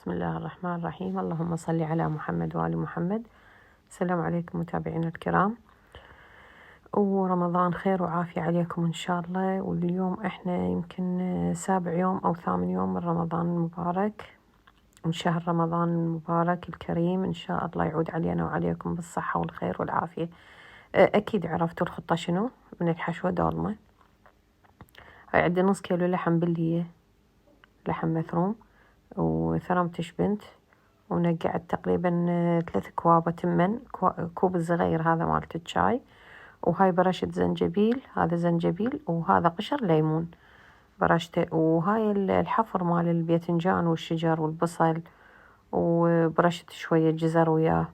بسم الله الرحمن الرحيم. اللهم صل على محمد وآل محمد. السلام عليكم متابعينا الكرام، ورمضان خير وعافية عليكم إن شاء الله. واليوم إحنا يمكن 7 يوم أو 8 يوم من رمضان المبارك، من شهر رمضان المبارك الكريم. إن شاء الله يعود علينا وعليكم بالصحة والخير والعافية. أكيد عرفتوا الخطة شنو؟ من الحشوة دولمة. هاي عندي نص كيلو لحم بلية، لحم مثروم، وثرمتش بنت، ونقعت تقريبا 3 كواب تمن، كوب الصغير هذا مالت الشاي، وهاي برشة زنجبيل، هذا زنجبيل، وهذا قشر ليمون برشته، وهاي الحفر مال الباذنجان والشجر والبصل، وبرشت شوية جزر وياه.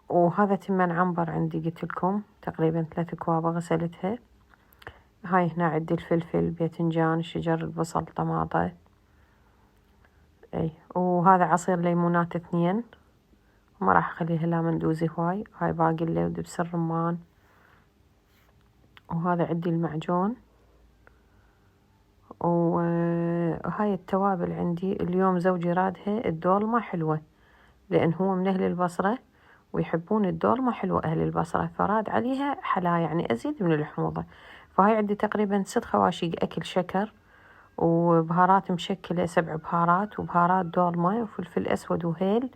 وهذا تمن عنبر عندي، قلت لكم تقريبا 3 كواب غسلتها. هاي هنا عندي الفلفل، باذنجان، الشجر، البصل، طماطة، اي، وهذا عصير ليمونات 2، ما راح اخليها لا مندوزي هواي. هاي باقلة ودبس الرمان، وهذا عندي المعجون، وهاي التوابل عندي. اليوم زوجي رادها الدولمة حلوة، لأن هو من أهل البصرة ويحبون الدولمة حلوة أهل البصرة، فراد عليها حلا يعني أزيد من الحموضة. فهاي عندي تقريبا 6 خواشيق أكل شكر، وبهارات مشكلة 7 بهارات، وبهارات دولمة، وفلفل أسود وهيل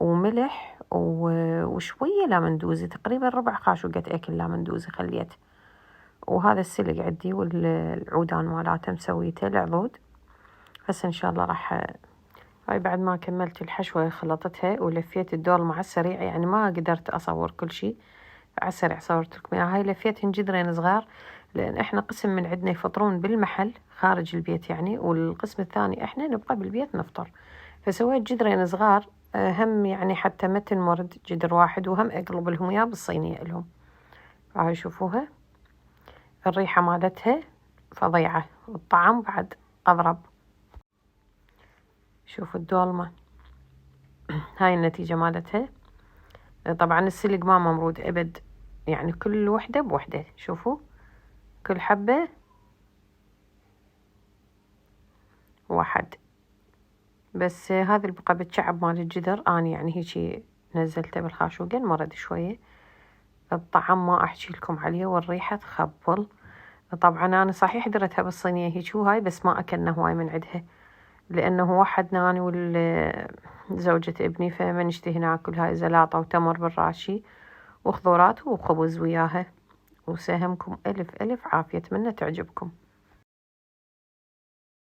وملح، وشوية لامندوزي، تقريبا ربع خاشوقة أكل لامندوزي خليت. وهذا السلق عندي والعودان مالاته مسويته العضود. هسه إن شاء الله راح. هاي بعد ما كملت الحشوة خلطتها ولفيت الدولمة على السريع، يعني ما قدرت أصور كل شيء، على السريع صورت لكم إياها. هاي لفيتهن جدرين صغار، لأن إحنا قسم من عندنا يفطرون بالمحل خارج البيت يعني، والقسم الثاني إحنا نبقى بالبيت نفطر. فسويت جدرين صغار، هم يعني حتى ما تنمرد جدر واحد، وهم أقلب لهم إياه بالصينية لهم. هاي شوفوها الريحة مالتها فظيعة، والطعم بعد أضرب. شوفوا الدولمة، هاي النتيجة مالتها. طبعا السلق ما ممرود أبد، يعني كل وحدة بوحدة. شوفوا كل حبة واحد بس. هذا اللي بقى بتشعب مال الجدر أنا يعني هيجي نزلته بالخاشوقة انمرد شوية. الطعم ما أحكي لكم عليه، والريحة تخبل. طبعا أنا صحيح درتها بالصينية هيك وهاي، بس ما أكلنا هواي من عندها، لأنه وحدنا أنا وزوجة ابني، فما نشتهي ناكل هاي زلاطة وتمر بالراشي وخضرات وخبز وياها. وسهمكم ألف ألف عافية، أتمنى تعجبكم.